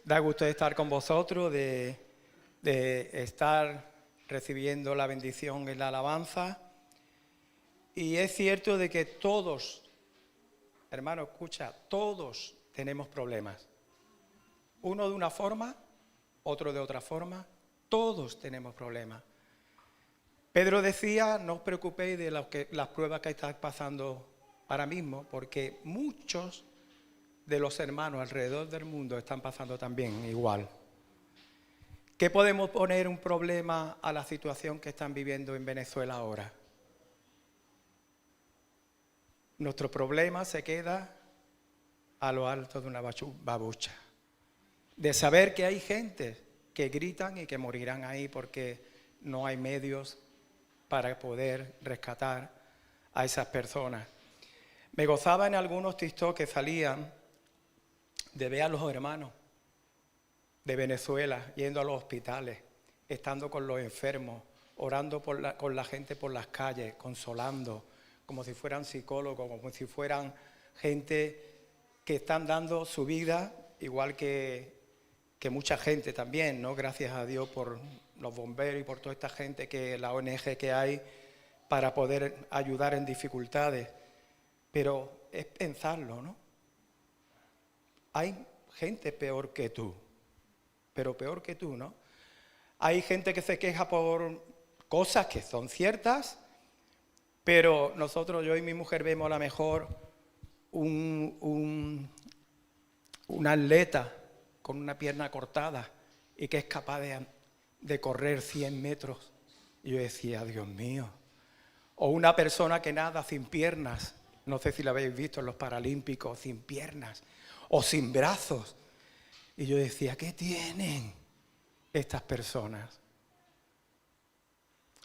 Da gusto estar con vosotros, de estar recibiendo la bendición en la alabanza. Y es cierto de que todos, hermano, escucha, todos tenemos problemas. Uno de una forma, otro de otra forma, todos tenemos problemas. Pedro decía, no os preocupéis de las pruebas que estáis pasando ahora mismo, porque muchos de los hermanos alrededor del mundo están pasando también igual. ¿Qué podemos poner un problema a la situación que están viviendo en Venezuela ahora? Nuestro problema se queda a lo alto de una babucha. De saber que hay gente que gritan y que morirán ahí porque no hay medios para poder rescatar a esas personas. Me gozaba en algunos TikTok que salían de ver a los hermanos de Venezuela yendo a los hospitales, estando con los enfermos, orando con la gente por las calles, consolando, como si fueran psicólogos, como si fueran gente que están dando su vida, igual que mucha gente también, ¿no? Gracias a Dios por los bomberos y por toda esta gente, que la ONG que hay para poder ayudar en dificultades. Pero es pensarlo, ¿no? Hay gente peor que tú, pero peor que tú, ¿no? Hay gente que se queja por cosas que son ciertas, pero nosotros, yo y mi mujer, vemos a lo mejor un atleta con una pierna cortada y que es capaz de correr 100 metros. Y yo decía, Dios mío. O una persona que nada sin piernas, no sé si la habéis visto en los Paralímpicos, sin piernas o sin brazos. Y yo decía, ¿qué tienen estas personas?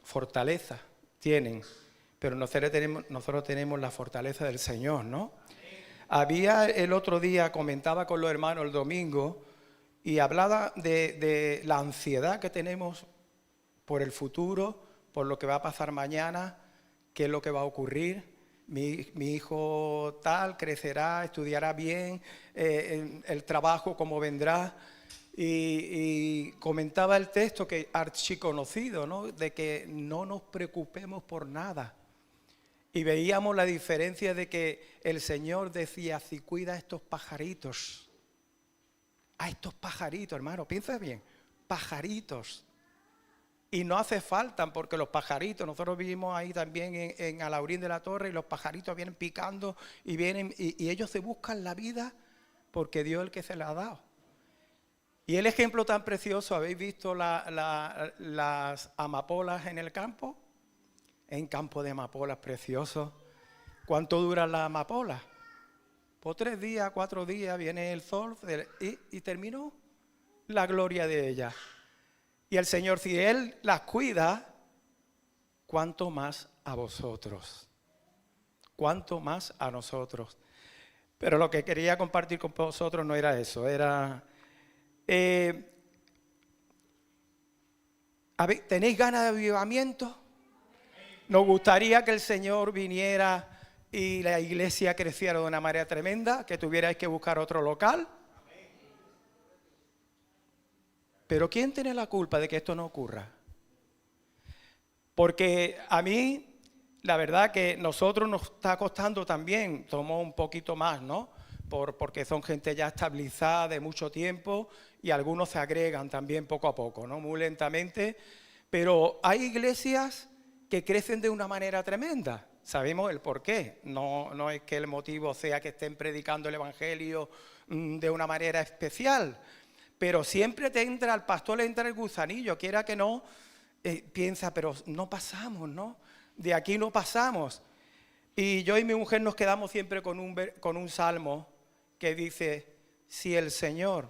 Fortaleza tienen, pero nosotros tenemos la fortaleza del Señor, ¿no? Había el otro día, comentaba con los hermanos el domingo, y hablaba de la ansiedad que tenemos por el futuro, por lo que va a pasar mañana, qué es lo que va a ocurrir. Mi hijo tal crecerá, estudiará bien, el trabajo cómo vendrá. Y comentaba el texto que archiconocido, ¿no? De que no nos preocupemos por nada. Y veíamos la diferencia de que el Señor decía, si cuida a estos pajaritos, hermano, piensa bien, pajaritos. Y no hace falta, porque los pajaritos, nosotros vivimos ahí también en Alaurín de la Torre, y los pajaritos vienen picando y ellos se buscan la vida porque Dios es el que se la ha dado. Y el ejemplo tan precioso, ¿habéis visto las amapolas en el campo? En campo de amapolas preciosos. ¿Cuánto duran las amapolas? Por 3 días, 4 días viene el sol y terminó la gloria de ellas. Y el Señor, si Él las cuida, ¿cuánto más a vosotros? ¿Cuánto más a nosotros? Pero lo que quería compartir con vosotros no era eso, era... ¿tenéis ganas de avivamiento? Nos gustaría que el Señor viniera y la iglesia creciera de una manera tremenda, que tuvierais que buscar otro local. Pero ¿quién tiene la culpa de que esto no ocurra? Porque a mí, la verdad que nosotros nos está costando también, somos un poquito más, ¿no? Porque son gente ya estabilizada de mucho tiempo y algunos se agregan también poco a poco, ¿no? Muy lentamente. Pero hay iglesias que crecen de una manera tremenda. Sabemos el porqué. No es que el motivo sea que estén predicando el evangelio de una manera especial. Pero siempre al pastor le entra el gusanillo, quiera que no, piensa, pero no pasamos, ¿no? De aquí no pasamos. Y yo y mi mujer nos quedamos siempre con un salmo que dice, si el Señor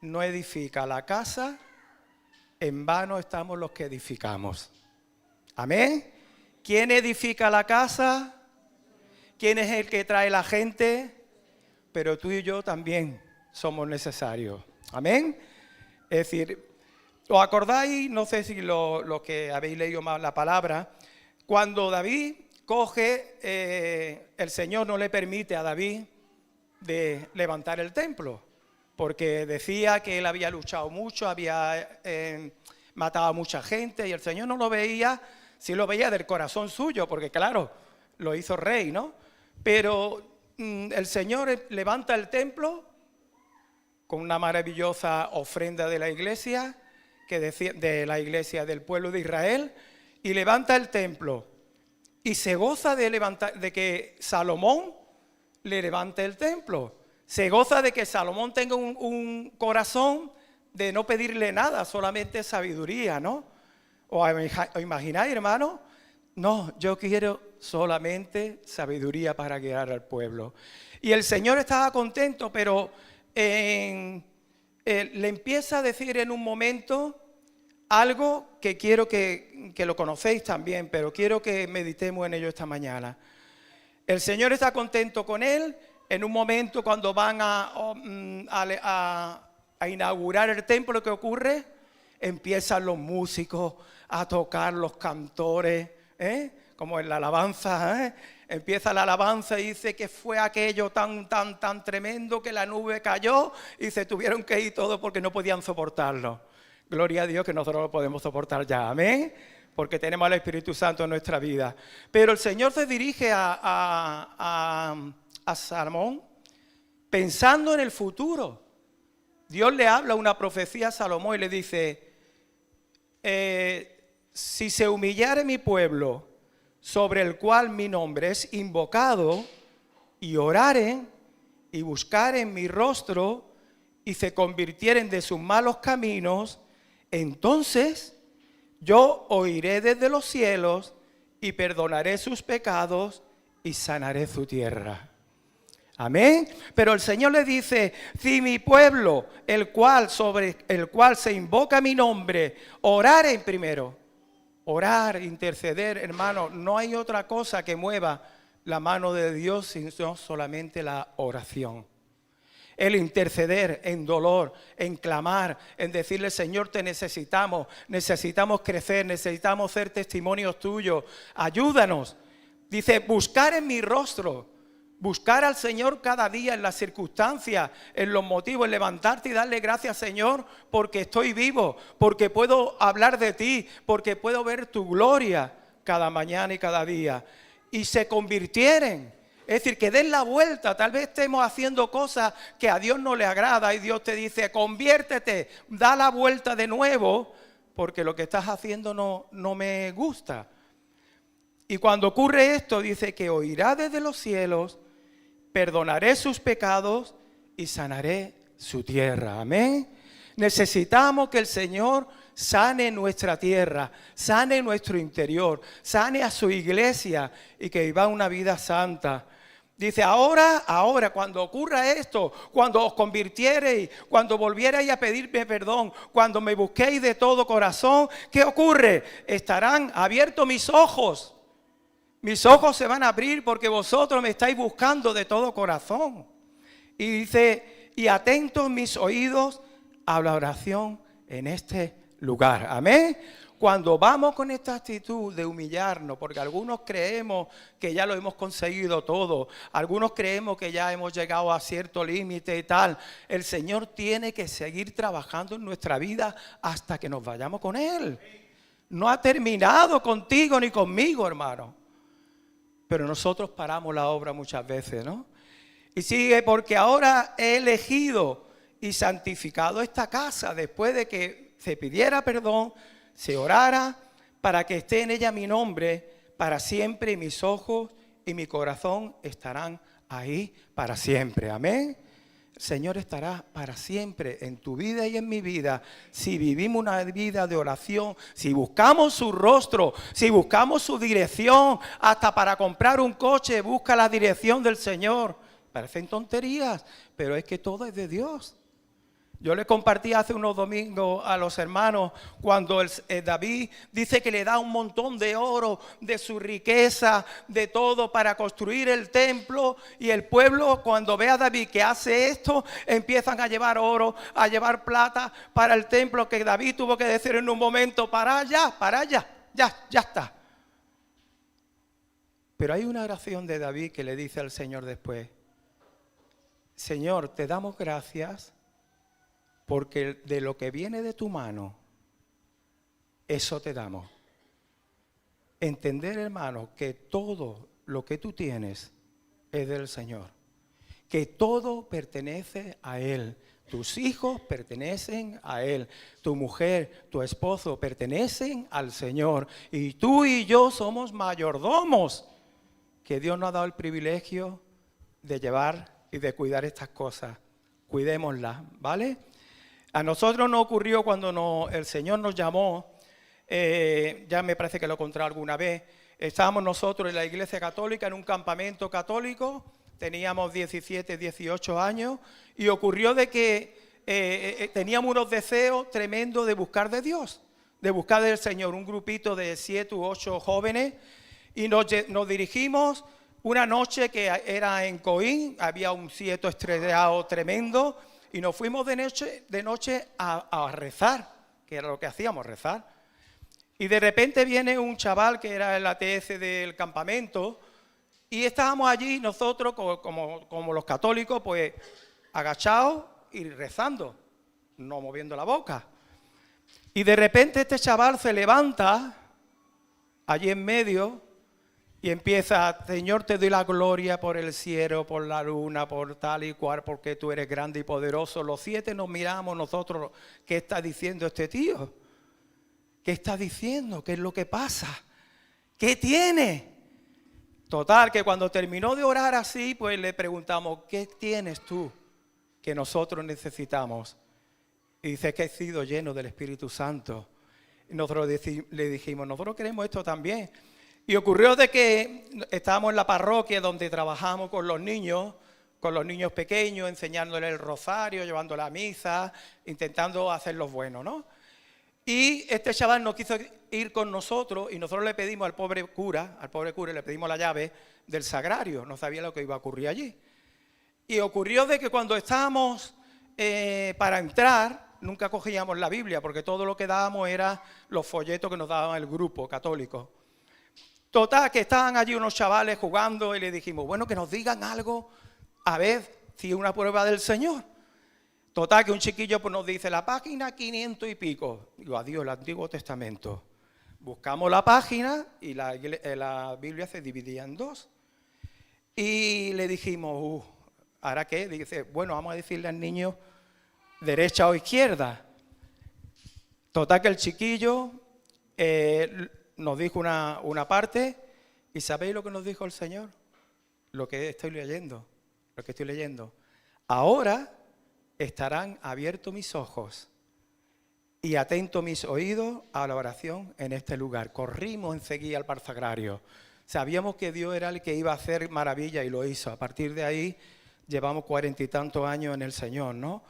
no edifica la casa, en vano estamos los que edificamos. Amén. ¿Quién edifica la casa? ¿Quién es el que trae la gente? Pero tú y yo también somos necesarios. Amén. Es decir, ¿os acordáis? No sé si lo que habéis leído más la palabra. Cuando David coge, el Señor no le permite a David de levantar el templo, porque decía que él había luchado mucho, había matado a mucha gente, y el Señor no lo veía, sí lo veía del corazón suyo, porque claro, lo hizo rey, ¿no? Pero el Señor levanta el templo con una maravillosa ofrenda de la iglesia, de la iglesia del pueblo de Israel, y levanta el templo. Y se goza de que Salomón le levante el templo. Se goza de que Salomón tenga un corazón de no pedirle nada, solamente sabiduría, ¿no? ¿O imagináis, hermano? No, yo quiero solamente sabiduría para guiar al pueblo. Y el Señor estaba contento, pero le empieza a decir en un momento algo que quiero que lo conocéis también, pero quiero que meditemos en ello esta mañana. El Señor está contento con él. En un momento cuando van a inaugurar el templo, ¿qué ocurre? Empiezan los músicos a tocar, los cantores, como en la alabanza, Empieza la alabanza y dice que fue aquello tan tremendo que la nube cayó y se tuvieron que ir todos porque no podían soportarlo. Gloria a Dios que nosotros lo podemos soportar ya, amén, porque tenemos al Espíritu Santo en nuestra vida. Pero el Señor se dirige a Salomón pensando en el futuro. Dios le habla una profecía a Salomón y le dice, si se humillare mi pueblo, sobre el cual mi nombre es invocado, y oraren y buscaren mi rostro y se convirtieren de sus malos caminos, entonces yo oiré desde los cielos y perdonaré sus pecados y sanaré su tierra. Amén. Pero el Señor le dice, si mi pueblo, sobre el cual se invoca mi nombre, oraren primero. Orar, interceder, hermano, no hay otra cosa que mueva la mano de Dios sino solamente la oración. El interceder en dolor, en clamar, en decirle, Señor, te necesitamos crecer, necesitamos ser testimonios tuyos, ayúdanos. Dice, buscar en mi rostro. Buscar al Señor cada día en las circunstancias, en los motivos, en levantarte y darle gracias, Señor, porque estoy vivo, porque puedo hablar de ti, porque puedo ver tu gloria cada mañana y cada día. Y se convirtieren, es decir, que den la vuelta. Tal vez estemos haciendo cosas que a Dios no le agrada y Dios te dice, conviértete, da la vuelta de nuevo, porque lo que estás haciendo no me gusta. Y cuando ocurre esto, dice que oirá desde los cielos, perdonaré sus pecados y sanaré su tierra. Amén. Necesitamos que el Señor sane nuestra tierra, sane nuestro interior, sane a su iglesia y que viva una vida santa. Dice, ahora, cuando ocurra esto, cuando os convirtiereis, cuando volvierais a pedirme perdón, cuando me busquéis de todo corazón, ¿qué ocurre? Estarán abiertos mis ojos. Mis ojos se van a abrir porque vosotros me estáis buscando de todo corazón. Y dice, y atentos mis oídos a la oración en este lugar. Amén. Cuando vamos con esta actitud de humillarnos, porque algunos creemos que ya lo hemos conseguido todo, algunos creemos que ya hemos llegado a cierto límite y tal, el Señor tiene que seguir trabajando en nuestra vida hasta que nos vayamos con Él. No ha terminado contigo ni conmigo, hermano. Pero nosotros paramos la obra muchas veces, ¿no? Y sigue, porque ahora he elegido y santificado esta casa después de que se pidiera perdón, se orara, para que esté en ella mi nombre para siempre, y mis ojos y mi corazón estarán ahí para siempre. Amén. El Señor estará para siempre en tu vida y en mi vida si vivimos una vida de oración, si buscamos su rostro, si buscamos su dirección. Hasta para comprar un coche busca la dirección del Señor. Parecen tonterías, pero es que todo es de Dios. Yo le compartí hace unos domingos a los hermanos cuando David dice que le da un montón de oro, de su riqueza, de todo para construir el templo, y el pueblo cuando ve a David que hace esto empiezan a llevar oro, a llevar plata para el templo, que David tuvo que decir en un momento, para allá, ya está. Pero hay una oración de David que le dice al Señor después, Señor, te damos gracias porque de lo que viene de tu mano, eso te damos. Entender, hermano, que todo lo que tú tienes es del Señor, que todo pertenece a Él. Tus hijos pertenecen a Él, tu mujer, tu esposo pertenecen al Señor, y tú y yo somos mayordomos, que Dios nos ha dado el privilegio de llevar y de cuidar estas cosas. Cuidémoslas, ¿vale? A nosotros nos ocurrió cuando el Señor nos llamó, ya me parece que lo he contado alguna vez, estábamos nosotros en la Iglesia Católica en un campamento católico, teníamos 17, 18 años, y ocurrió de que teníamos unos deseos tremendos de buscar de Dios, de buscar del Señor, un grupito de 7 u 8 jóvenes, y nos dirigimos una noche que era en Coín, había un cielo estrellado tremendo, y nos fuimos de noche a rezar, que era lo que hacíamos, rezar. Y de repente viene un chaval que era el ATS del campamento, y estábamos allí nosotros, como los católicos, pues agachados y rezando, no moviendo la boca. Y de repente este chaval se levanta allí en medio y empieza: Señor, te doy la gloria por el cielo, por la luna, por tal y cual, porque tú eres grande y poderoso. Los 7 nos miramos nosotros, ¿qué está diciendo este tío? ¿Qué está diciendo? ¿Qué es lo que pasa? ¿Qué tiene? Total, que cuando terminó de orar así, pues le preguntamos: ¿qué tienes tú que nosotros necesitamos? Y dice que he sido lleno del Espíritu Santo. Y nosotros le dijimos: nosotros queremos esto también. Y ocurrió de que estábamos en la parroquia donde trabajamos con los niños pequeños, enseñándoles el rosario, llevándoles a misa, intentando hacerlos buenos, ¿no? Y este chaval no quiso ir con nosotros, y nosotros le pedimos al pobre cura le pedimos la llave del sagrario, no sabía lo que iba a ocurrir allí. Y ocurrió de que cuando estábamos para entrar, nunca cogíamos la Biblia, porque todo lo que dábamos era los folletos que nos daban el grupo católico. Total, que estaban allí unos chavales jugando, y le dijimos: bueno, que nos digan algo, a ver si es una prueba del Señor. Total, que un chiquillo pues nos dice: la página 500 y pico. Digo: adiós, el Antiguo Testamento. Buscamos la página y la Biblia se dividía en 2. Y le dijimos: ¿ahora qué? Dice: bueno, vamos a decirle al niño derecha o izquierda. Total, que el chiquillo nos dijo una parte, y ¿sabéis lo que nos dijo el Señor? Lo que estoy leyendo. Ahora estarán abiertos mis ojos y atentos mis oídos a la oración en este lugar. Corrimos enseguida al parsagrario. Sabíamos que Dios era el que iba a hacer maravilla, y lo hizo. A partir de ahí llevamos 40 y tantos años en el Señor, ¿no?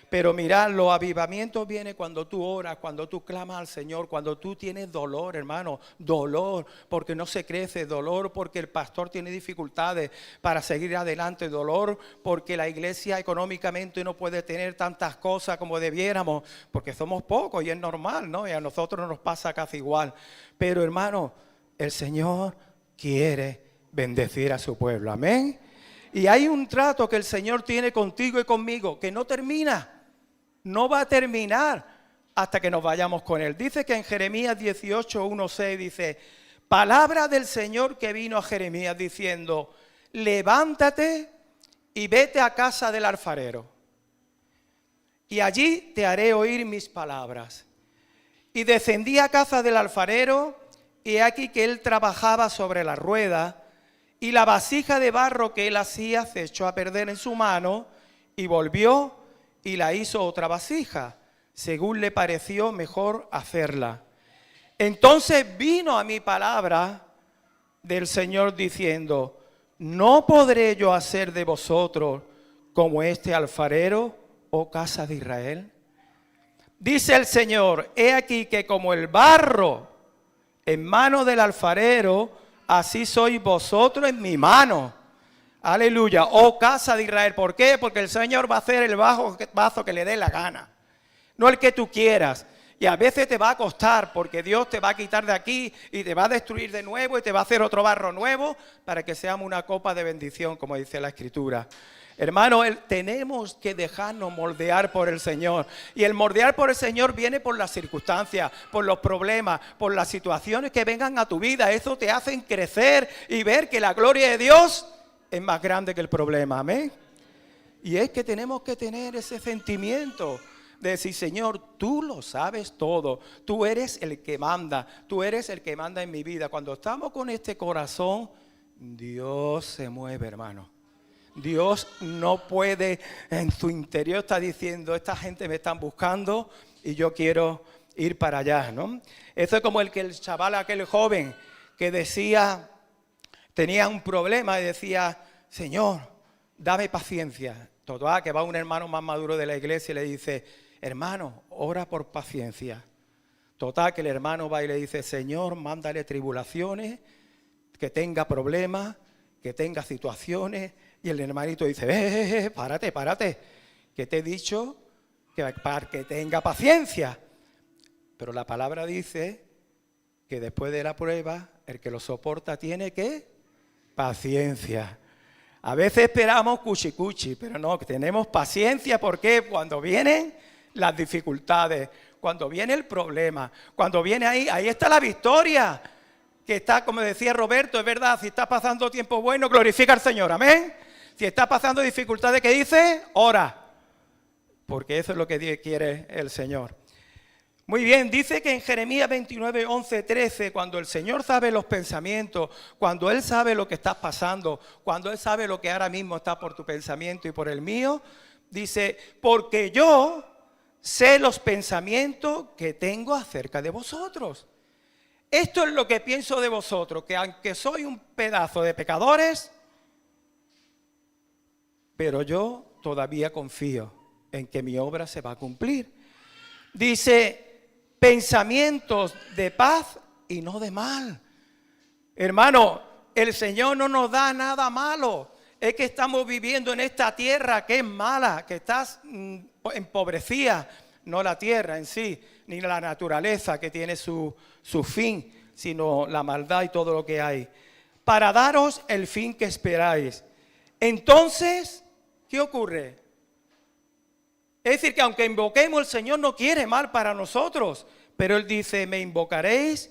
Pero mirad, los avivamientos vienen cuando tú oras, cuando tú clamas al Señor, cuando tú tienes dolor, hermano, dolor porque no se crece, dolor porque el pastor tiene dificultades para seguir adelante, dolor porque la iglesia económicamente no puede tener tantas cosas como debiéramos, porque somos pocos y es normal, ¿no? Y a nosotros nos pasa casi igual. Pero, hermano, el Señor quiere bendecir a su pueblo, amén. Y hay un trato que el Señor tiene contigo y conmigo que no termina. No va a terminar hasta que nos vayamos con Él. Dice que en Jeremías 18, 1, 6 dice: palabra del Señor que vino a Jeremías diciendo: levántate y vete a casa del alfarero, y allí te haré oír mis palabras. Y descendí a casa del alfarero, y he aquí que él trabajaba sobre la rueda, y la vasija de barro que él hacía se echó a perder en su mano, y volvió y la hizo otra vasija, según le pareció mejor hacerla. Entonces vino a mí palabra del Señor diciendo: ¿no podré yo hacer de vosotros como este alfarero, oh casa de Israel? Dice el Señor: he aquí que como el barro en mano del alfarero, así sois vosotros en mi mano. Aleluya, oh casa de Israel. ¿Por qué? Porque el Señor va a hacer el vaso que le dé la gana, no el que tú quieras. Y a veces te va a costar, porque Dios te va a quitar de aquí y te va a destruir de nuevo y te va a hacer otro barro nuevo para que seamos una copa de bendición, como dice la Escritura. Hermano, tenemos que dejarnos moldear por el Señor. Y el moldear por el Señor viene por las circunstancias, por los problemas, por las situaciones que vengan a tu vida. Eso te hace crecer y ver que la gloria de Dios es más grande que el problema. Amén. Y es que tenemos que tener ese sentimiento de decir, Señor, tú lo sabes todo, tú eres el que manda, tú eres el que manda en mi vida. Cuando estamos con este corazón, Dios se mueve, hermano. Dios no puede, en su interior está diciendo, esta gente me están buscando y yo quiero ir para allá, ¿no? Eso es como el chaval, aquel joven que decía, tenía un problema y decía, Señor, dame paciencia. Total, que va un hermano más maduro de la iglesia y le dice, hermano, ora por paciencia. Total, que el hermano va y le dice, Señor, mándale tribulaciones, que tenga problemas, que tenga situaciones. Y el hermanito dice, párate, que te he dicho para que tenga paciencia. Pero la palabra dice que después de la prueba, el que lo soporta tiene que paciencia. A veces esperamos cuchi, pero no, tenemos paciencia porque cuando vienen las dificultades, cuando viene el problema, cuando viene ahí está la victoria. Que está, como decía Roberto, es verdad, si está pasando tiempo bueno, glorifica al Señor, amén. Si está pasando dificultades, ¿qué dice? Ora, porque eso es lo que quiere el Señor. Muy bien, dice que en Jeremías 29, 11, 13, cuando el Señor sabe los pensamientos, cuando Él sabe lo que estás pasando, cuando Él sabe lo que ahora mismo está por tu pensamiento y por el mío, dice, porque yo sé los pensamientos que tengo acerca de vosotros. Esto es lo que pienso de vosotros, que aunque soy un pedazo de pecadores, pero yo todavía confío en que mi obra se va a cumplir. Dice, pensamientos de paz y no de mal. Hermano, el Señor no nos da nada malo. Es que estamos viviendo en esta tierra que es mala, que está empobrecida. No la tierra en sí, ni la naturaleza que tiene su fin, sino la maldad y todo lo que hay. Para daros el fin que esperáis. Entonces, ¿qué ocurre? Es decir, que aunque invoquemos, el Señor no quiere mal para nosotros. Pero Él dice, me invocaréis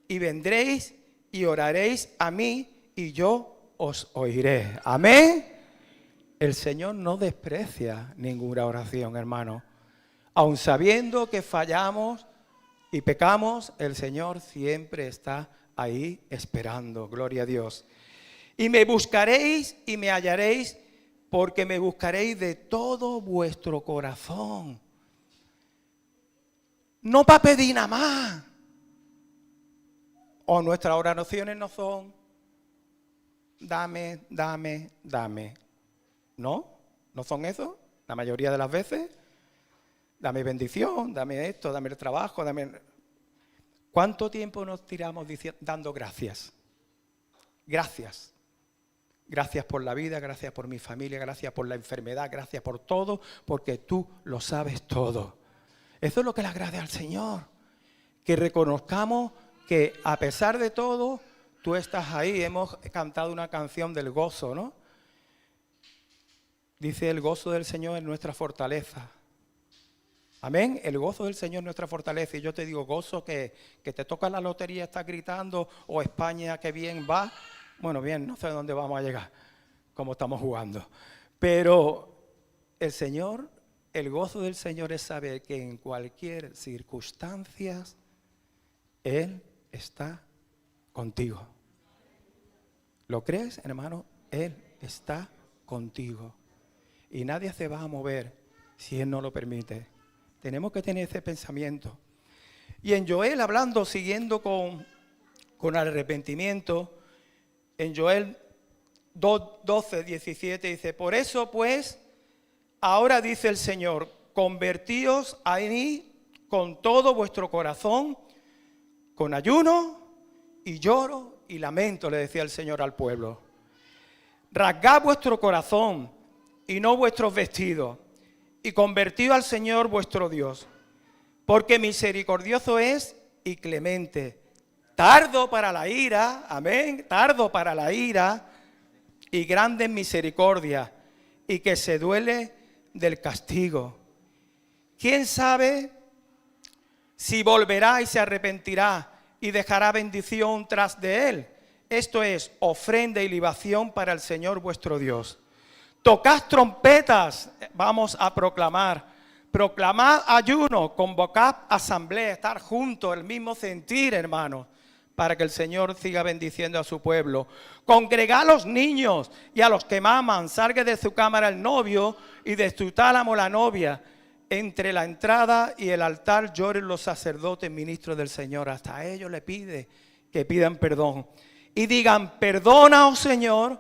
y vendréis y oraréis a mí y yo os oiré. Amén. El Señor no desprecia ninguna oración, hermano. Aun sabiendo que fallamos y pecamos, el Señor siempre está ahí esperando. Gloria a Dios. Y me buscaréis y me hallaréis, porque me buscaréis de todo vuestro corazón. No para pedir nada más. O nuestras oraciones no son, dame. No son eso, la mayoría de las veces. Dame bendición, dame esto, dame el trabajo, dame... ¿Cuánto tiempo nos tiramos dando gracias? Gracias. Gracias por la vida, gracias por mi familia, gracias por la enfermedad, gracias por todo, porque tú lo sabes todo. Eso es lo que le agrada al Señor. Que reconozcamos que a pesar de todo, tú estás ahí. Hemos cantado una canción del gozo, ¿no? Dice, el gozo del Señor es nuestra fortaleza. Amén, el gozo del Señor es nuestra fortaleza. Y yo te digo, gozo que te toca la lotería, estás gritando, o España, que bien va. Bueno, bien, no sé dónde vamos a llegar, cómo estamos jugando. Pero el Señor, el gozo del Señor es saber que en cualquier circunstancia, Él está contigo. ¿Lo crees, hermano? Él está contigo. Y nadie se va a mover si Él no lo permite. Tenemos que tener ese pensamiento. Y en Joel, hablando, siguiendo con arrepentimiento, en Joel 12, 17 dice, por eso pues, ahora dice el Señor, convertíos a mí con todo vuestro corazón, con ayuno y lloro y lamento, le decía el Señor al pueblo. Rasgad vuestro corazón y no vuestros vestidos, y convertíos al Señor vuestro Dios, porque misericordioso es y clemente, tardo para la ira, amén, tardo para la ira y grande en misericordia, y que se duele del castigo. ¿Quién sabe si volverá y se arrepentirá y dejará bendición tras de él? Esto es ofrenda y libación para el Señor vuestro Dios. Tocad trompetas, vamos a proclamar. Proclamad ayuno, convocad asamblea, estar juntos, el mismo sentir, hermanos, para que el Señor siga bendiciendo a su pueblo. Congregad a los niños y a los que maman, salga de su cámara el novio y de su tálamo la novia. Entre la entrada y el altar lloren los sacerdotes, ministros del Señor. Hasta a ellos le pide que pidan perdón. Y digan, perdona, oh Señor,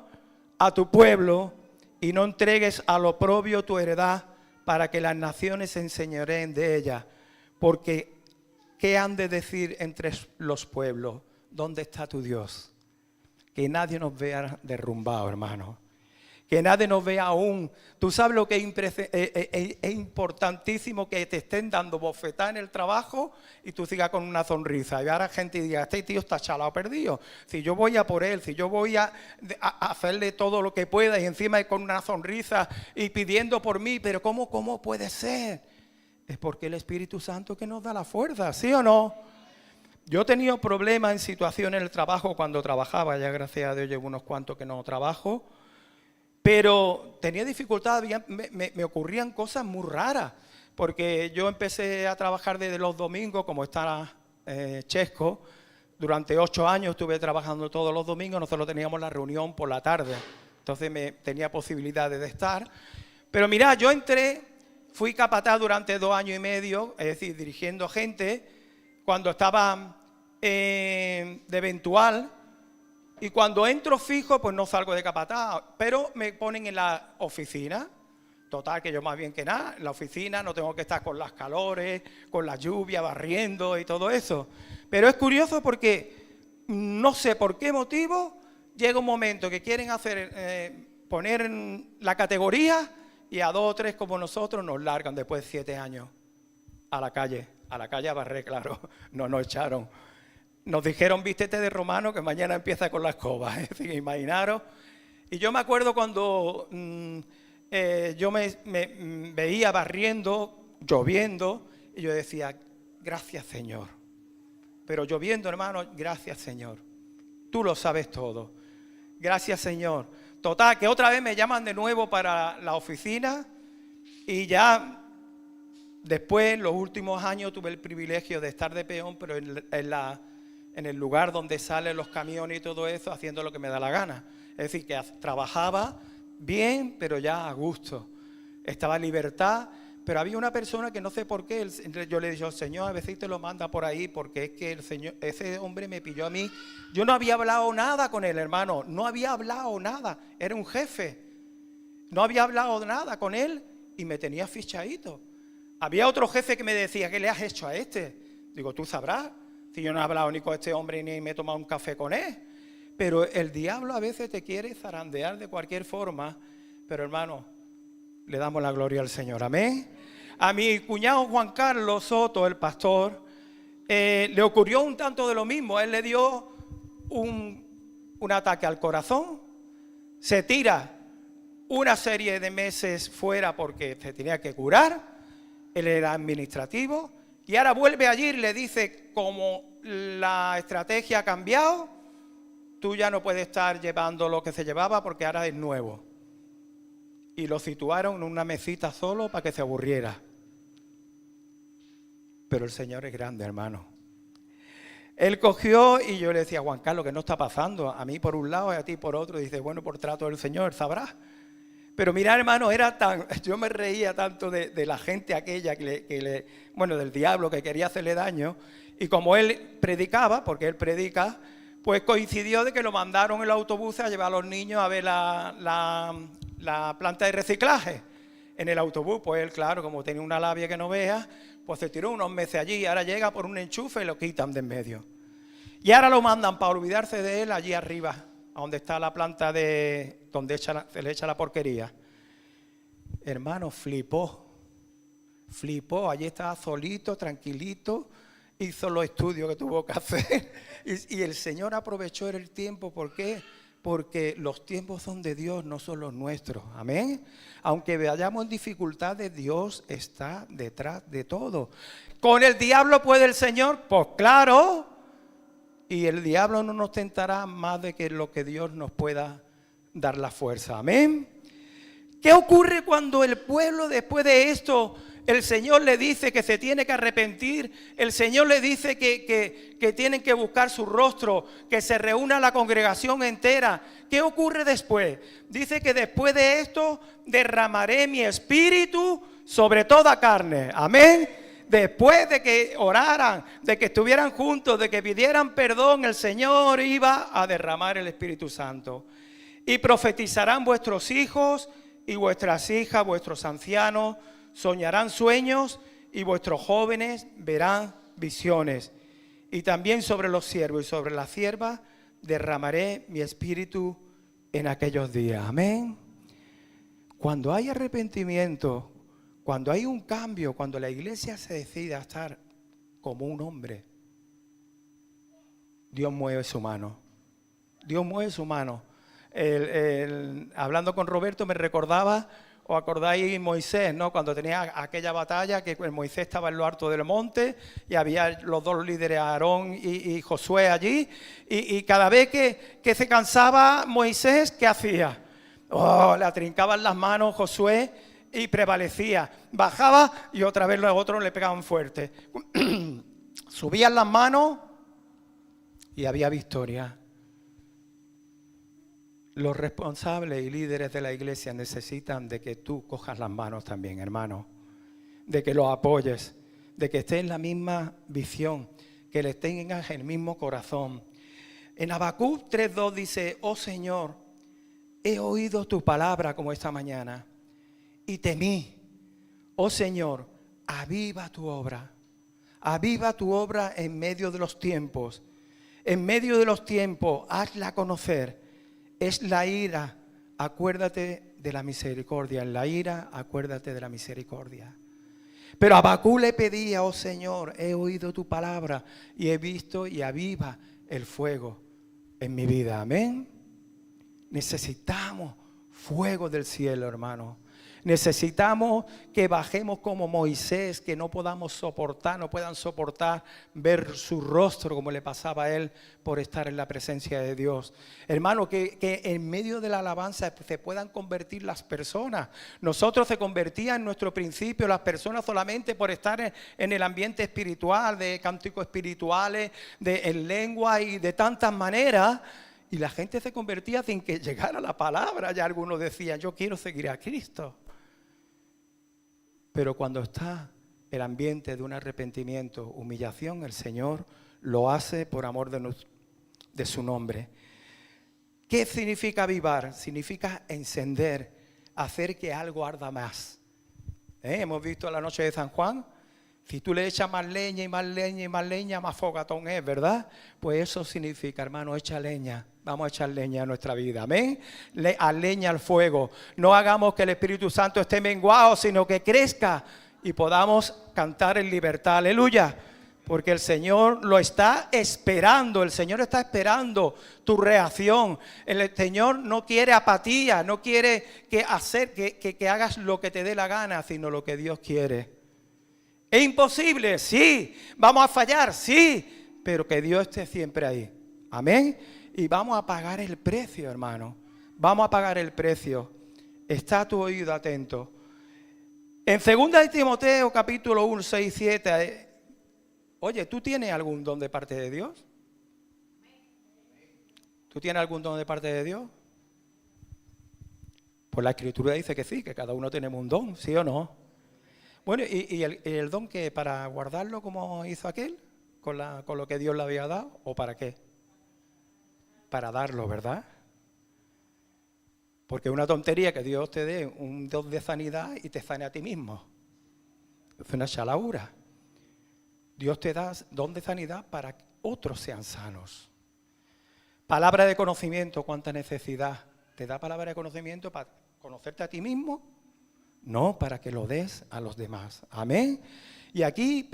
a tu pueblo y no entregues al oprobio tu heredad para que las naciones se enseñoreen de ella. Porque, ¿qué han de decir entre los pueblos? ¿Dónde está tu Dios? Que nadie nos vea derrumbado, hermano. Que nadie nos vea aún. Tú sabes lo que es importantísimo, que te estén dando bofetada en el trabajo y tú sigas con una sonrisa. Y ahora gente diga, este tío está chalado perdido. Si yo voy a por él, si yo voy a hacerle todo lo que pueda y encima con una sonrisa y pidiendo por mí, pero ¿cómo puede ser? Es porque el Espíritu Santo que nos da la fuerza, ¿sí o no? Yo he tenido problemas en situaciones en el trabajo cuando trabajaba, ya gracias a Dios llevo unos cuantos que no trabajo. Pero tenía dificultades, me ocurrían cosas muy raras, porque yo empecé a trabajar desde los domingos, como está Chesco. Durante 8 años estuve trabajando todos los domingos, nosotros teníamos la reunión por la tarde, entonces tenía posibilidades de estar. Pero mirá, yo fui capataz durante 2 años y medio, es decir, dirigiendo gente, cuando estaba de eventual. Y cuando entro fijo, pues no salgo de capataz, pero me ponen en la oficina. Total, que yo más bien que nada, en la oficina no tengo que estar con las calores, con la lluvia, barriendo y todo eso. Pero es curioso porque no sé por qué motivo llega un momento que quieren poner en la categoría y a 2 o 3 como nosotros nos largan después de 7 años a la calle a barrer, claro, no nos echaron. Nos dijeron, vístete de romano que mañana empieza con la escoba. Es decir, imaginaros. Y yo me acuerdo cuando yo me veía barriendo, lloviendo, y yo decía, gracias Señor. Pero lloviendo, hermano, gracias Señor. Tú lo sabes todo. Gracias Señor. Total, que otra vez me llaman de nuevo para la oficina y ya después, los últimos años, tuve el privilegio de estar de peón, pero en el lugar donde salen los camiones y todo eso, haciendo lo que me da la gana. Es decir, que trabajaba bien, pero ya a gusto. Estaba en libertad, pero había una persona que no sé por qué, yo le dije, Señor, a veces te lo manda por ahí, porque es que ese hombre me pilló a mí. Yo no había hablado nada con él, hermano, no había hablado nada, era un jefe. No había hablado nada con él y me tenía fichadito. Había otro jefe que me decía, ¿qué le has hecho a este? Digo, tú sabrás. Si yo no he hablado ni con este hombre ni me he tomado un café con él. Pero el diablo a veces te quiere zarandear de cualquier forma. Pero hermano, le damos la gloria al Señor. Amén. A mi cuñado Juan Carlos Soto, el pastor, le ocurrió un tanto de lo mismo. Él le dio un ataque al corazón. Se tira una serie de meses fuera porque se tenía que curar. Él era administrativo. Y ahora vuelve allí y le dice, como la estrategia ha cambiado, tú ya no puedes estar llevando lo que se llevaba porque ahora es nuevo. Y lo situaron en una mesita solo para que se aburriera. Pero el Señor es grande, hermano. Él cogió y yo le decía, Juan Carlos, ¿qué no está pasando? A mí por un lado y a ti por otro. Y dice, bueno, por trato del Señor, sabrás. Pero mira, hermano, yo me reía tanto de la gente aquella del diablo que quería hacerle daño. Y como él predicaba, porque él predica, pues coincidió de que lo mandaron en el autobús a llevar a los niños a ver la planta de reciclaje. En el autobús, pues él, claro, como tenía una labia que no vea, pues se tiró unos meses allí y ahora llega por un enchufe y lo quitan de en medio. Y ahora lo mandan para olvidarse de él allí arriba, a donde está la planta donde se le echa la porquería. Hermano, flipó, allí estaba solito, tranquilito, hizo los estudios que tuvo que hacer y el Señor aprovechó el tiempo. ¿Por qué? porque los tiempos son de Dios, no son los nuestros. Amén. Aunque vayamos en dificultades, Dios está detrás de todo. ¿Con el diablo puede el Señor? Pues claro. Y el diablo no nos tentará más de que lo que Dios nos pueda dar la fuerza. Amén. ¿Qué ocurre cuando el pueblo después de esto, el Señor le dice que se tiene que arrepentir? El Señor le dice que tienen que buscar su rostro, que se reúna la congregación entera. ¿Qué ocurre después? Dice que después de esto derramaré mi espíritu sobre toda carne. Amén. Después de que oraran, de que estuvieran juntos, de que pidieran perdón, el Señor iba a derramar el Espíritu Santo. Y profetizarán vuestros hijos y vuestras hijas, vuestros ancianos, soñarán sueños y vuestros jóvenes verán visiones. Y también sobre los siervos y sobre las siervas derramaré mi espíritu en aquellos días. Amén. Cuando hay arrepentimiento, cuando hay un cambio, cuando la iglesia se decide a estar como un hombre, Dios mueve su mano. Dios mueve su mano. Hablando con Roberto me recordaba, ¿os acordáis Moisés, no? Cuando tenía aquella batalla que Moisés estaba en lo alto del monte y había los dos líderes, Aarón y Josué allí, y cada vez que se cansaba Moisés, ¿qué hacía? Le atrincaban las manos Josué y prevalecía. Bajaba y otra vez los otros le pegaban fuerte. Subían las manos y había victoria. Los responsables y líderes de la iglesia necesitan de que tú cojas las manos también, hermano. De que los apoyes, de que estés en la misma visión, que le tengas el mismo corazón. En Habacuc 3:2 dice: oh Señor, he oído tu palabra como esta mañana y temí. Oh Señor, aviva tu obra. Aviva tu obra en medio de los tiempos. En medio de los tiempos, hazla conocer. Es la ira, acuérdate de la misericordia. En la ira, acuérdate de la misericordia. Pero Habacuc le pedía: oh Señor, he oído tu palabra y he visto, y aviva el fuego en mi vida. Amén. Necesitamos fuego del cielo, hermano. Necesitamos que bajemos como Moisés, que no puedan soportar ver su rostro como le pasaba a él por estar en la presencia de Dios. Hermano, que en medio de la alabanza se puedan convertir las personas. Nosotros se convertían en nuestro principio las personas solamente por estar en el ambiente espiritual, de cánticos espirituales, en lengua y de tantas maneras. Y la gente se convertía sin que llegara la palabra. Ya algunos decían: yo quiero seguir a Cristo. Pero cuando está el ambiente de un arrepentimiento, humillación, el Señor lo hace por amor de su nombre. ¿Qué significa avivar? Significa encender, hacer que algo arda más. Hemos visto la noche de San Juan. Si tú le echas más leña y más leña y más leña, más fogatón es, ¿verdad? Pues eso significa, hermano, echa leña. Vamos a echar leña a nuestra vida, amén. A leña al fuego. No hagamos que el Espíritu Santo esté menguado, sino que crezca y podamos cantar en libertad. Aleluya. Porque el Señor lo está esperando. El Señor está esperando tu reacción. El Señor no quiere apatía, no quiere que hagas lo que te dé la gana, sino lo que Dios quiere. ¿Es imposible? Sí. ¿Vamos a fallar? Sí. Pero que Dios esté siempre ahí. Amén. Y vamos a pagar el precio, hermano. Vamos a pagar el precio. Está tu oído atento. En 2 de Timoteo, capítulo 1, 6, 7. Oye, ¿tú tienes algún don de parte de Dios? ¿Tú tienes algún don de parte de Dios? Pues la Escritura dice que sí, que cada uno tenemos un don, ¿sí o no? Bueno, ¿y el don qué? ¿Para guardarlo como hizo aquel? ¿Con lo que Dios le había dado? ¿O para qué? Para darlo, ¿verdad? Porque es una tontería que Dios te dé un don de sanidad y te sane a ti mismo. Es una chalaura. Dios te da don de sanidad para que otros sean sanos. Palabra de conocimiento, ¿cuánta necesidad? ¿Te da palabra de conocimiento para conocerte a ti mismo? No, para que lo des a los demás. Amén. Y aquí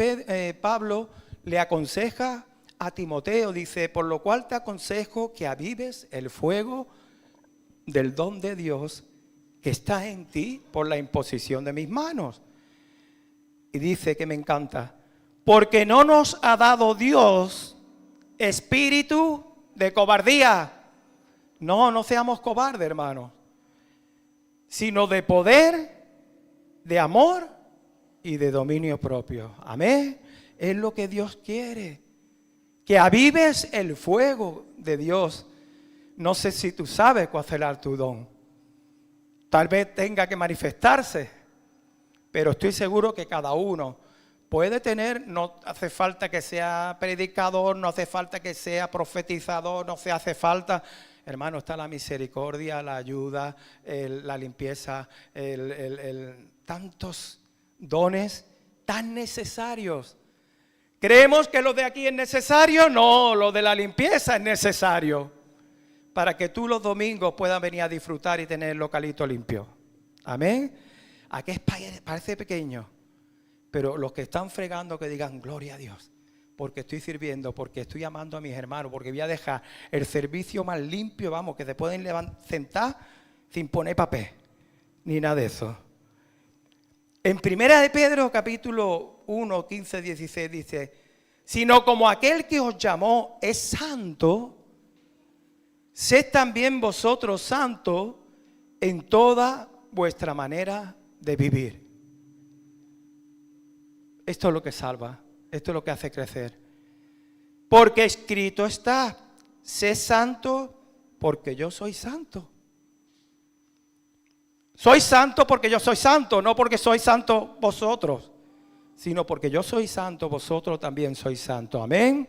Pablo le aconseja a Timoteo, dice, por lo cual te aconsejo que avives el fuego del don de Dios que está en ti por la imposición de mis manos. Y dice que me encanta, porque no nos ha dado Dios espíritu de cobardía. No seamos cobardes, hermanos, sino de poder, de amor y de dominio propio. Amén. Es lo que Dios quiere, que avives el fuego de Dios. No sé si tú sabes cuál será tu don. Tal vez tenga que manifestarse, pero estoy seguro que cada uno puede tener, no hace falta que sea predicador, no hace falta que sea profetizador, no se hace falta. Hermano, está la misericordia, la ayuda, la limpieza, tantos dones tan necesarios. ¿Creemos que lo de aquí es necesario? No, lo de la limpieza es necesario para que tú los domingos puedas venir a disfrutar y tener el localito limpio. Amén. Aquí parece pequeño, pero los que están fregando que digan gloria a Dios, porque estoy sirviendo, porque estoy amando a mis hermanos, porque voy a dejar el servicio más limpio, vamos, que se pueden sentar sin poner papel, ni nada de eso. En 1 de Pedro, capítulo 1, 15, 16, dice, sino como aquel que os llamó es santo, sed también vosotros santos en toda vuestra manera de vivir. Esto es lo que salva, esto es lo que hace crecer. Porque escrito está, sé santo porque yo soy santo. Soy santo porque yo soy santo, no porque sois santo vosotros, sino porque yo soy santo, vosotros también sois santos. Amén.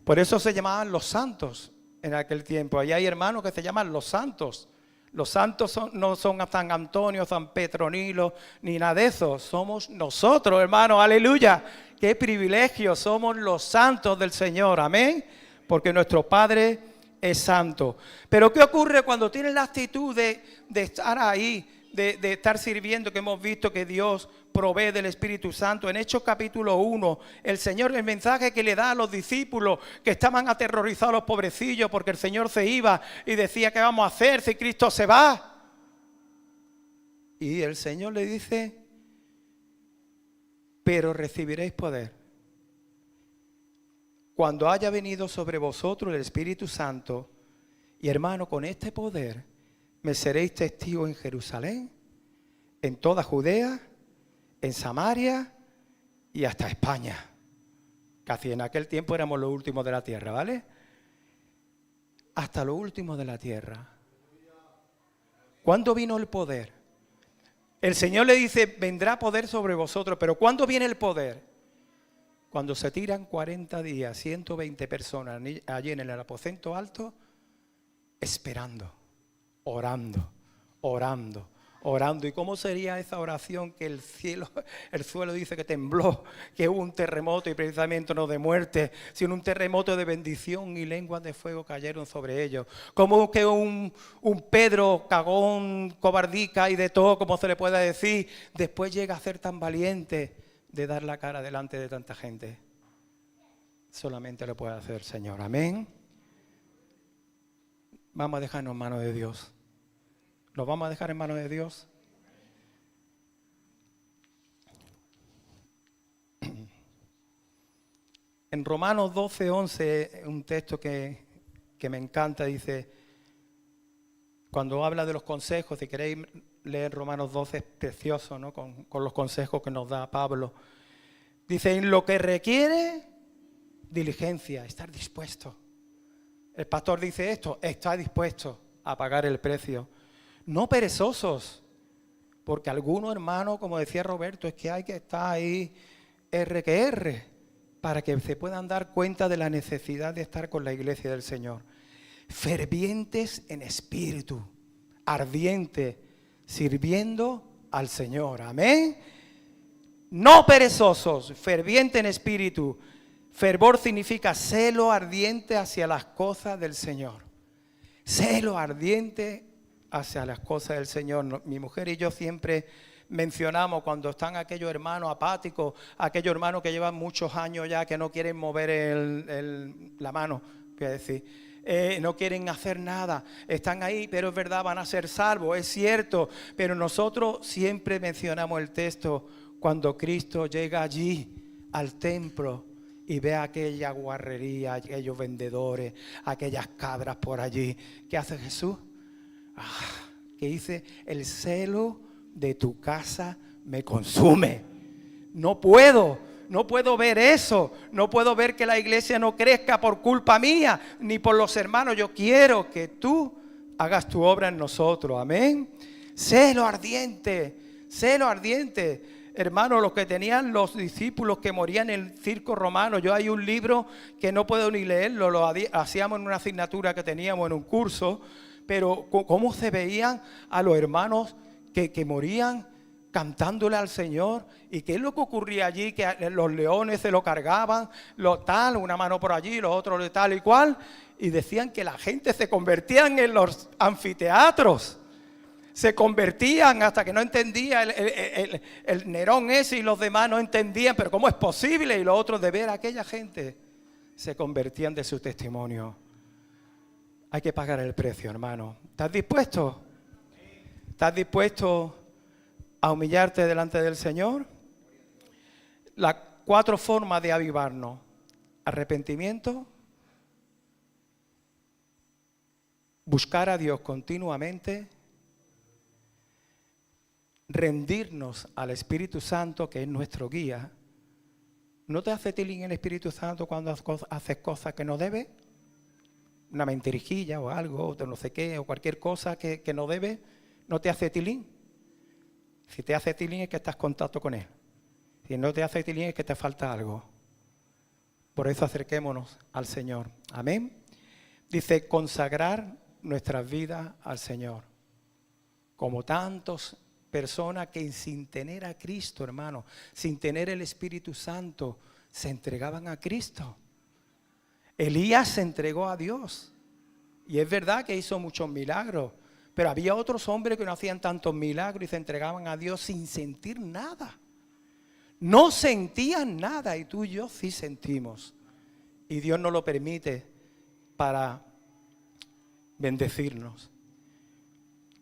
Por eso se llamaban los santos en aquel tiempo. Allá hay hermanos que se llaman los santos. Los santos no son San Antonio, San Petronilo, ni nada de eso. Somos nosotros, hermanos, aleluya. Qué privilegio, somos los santos del Señor, amén. Porque nuestro Padre es santo. Pero ¿qué ocurre cuando tienes la actitud de estar ahí, de estar sirviendo, que hemos visto que Dios provee del Espíritu Santo? En Hechos capítulo 1, el Señor, el mensaje que le da a los discípulos que estaban aterrorizados, los pobrecillos, porque el Señor se iba y decía, ¿qué vamos a hacer si Cristo se va? Y el Señor le dice, pero recibiréis poder cuando haya venido sobre vosotros el Espíritu Santo, y hermano, con este poder me seréis testigos en Jerusalén, en toda Judea, en Samaria y hasta España. Casi en aquel tiempo éramos los últimos de la tierra, ¿vale? Hasta los últimos de la tierra. ¿Cuándo vino el poder? El Señor le dice, vendrá poder sobre vosotros, pero ¿cuándo viene el poder? Cuando se tiran 40 días, 120 personas allí en el aposento alto, esperando, orando, orando, orando. ¿Y cómo sería esa oración que el suelo dice que tembló, que hubo un terremoto y precisamente no de muerte, sino un terremoto de bendición y lenguas de fuego cayeron sobre ellos? Como que un Pedro cagón, cobardica y de todo, como se le pueda decir, después llega a ser tan valiente de dar la cara delante de tanta gente. Solamente lo puede hacer el Señor. Amén. Vamos a dejarnos en manos de Dios. ¿Nos vamos a dejar en manos de Dios? En Romanos 12, 11, un texto que me encanta, dice, cuando habla de los consejos, si queréis leer Romanos 12, es precioso, ¿no? Con los consejos que nos da Pablo. Dice, en lo que requiere diligencia, estar dispuesto. El pastor dice esto, está dispuesto a pagar el precio. No perezosos, porque algunos hermanos, como decía Roberto, es que hay que estar ahí R que R, para que se puedan dar cuenta de la necesidad de estar con la iglesia del Señor. Fervientes en espíritu, ardientes, sirviendo al Señor. Amén. No perezosos, ferviente en espíritu. Fervor significa celo ardiente hacia las cosas del Señor. Celo ardiente hacia las cosas del Señor. Mi mujer y yo siempre mencionamos cuando están aquellos hermanos apáticos, aquellos hermanos que llevan muchos años ya que no quieren mover la mano, voy a decir. No quieren hacer nada, están ahí, pero es verdad, van a ser salvos, es cierto, pero nosotros siempre mencionamos el texto cuando Cristo llega allí al templo y ve aquella guarrería, aquellos vendedores, aquellas cabras por allí. ¿Qué hace Jesús? Que dice, el celo de tu casa me consume. No puedo ver eso. No puedo ver que la iglesia no crezca por culpa mía, ni por los hermanos. Yo quiero que tú hagas tu obra en nosotros. Amén. Celo ardiente, celo ardiente. Hermanos, los que tenían los discípulos que morían en el circo romano, yo hay un libro que no puedo ni leerlo, lo hacíamos en una asignatura que teníamos en un curso, pero cómo se veían a los hermanos que morían cantándole al Señor. ¿Y qué es lo que ocurría allí? Que los leones se lo cargaban, una mano por allí, los otros de tal y cual, y decían que la gente se convertían en los anfiteatros. Se convertían hasta que no entendía el Nerón ese y los demás no entendían, pero ¿cómo es posible? Y los otros de ver a aquella gente se convertían de su testimonio. Hay que pagar el precio, hermano. ¿Estás dispuesto? ¿Estás dispuesto a humillarte delante del Señor? Las 4 formas de avivarnos: arrepentimiento, buscar a Dios continuamente, rendirnos al Espíritu Santo, que es nuestro guía. ¿No te hace tilín el Espíritu Santo cuando haces cosas que no debes? Una mentirijilla o algo, o no sé qué, o cualquier cosa que no debes, ¿no te hace tilín? Si te hace tilín es que estás en contacto con Él. Si no te hace tilín es que te falta algo. Por eso acerquémonos al Señor. Amén. Dice, consagrar nuestras vidas al Señor. Como tantos personas que sin tener a Cristo, hermano, sin tener el Espíritu Santo, se entregaban a Cristo. Elías se entregó a Dios. Y es verdad que hizo muchos milagros, pero había otros hombres que no hacían tantos milagros y se entregaban a Dios sin sentir nada. No sentían nada, y tú y yo sí sentimos. Y Dios nos lo permite para bendecirnos.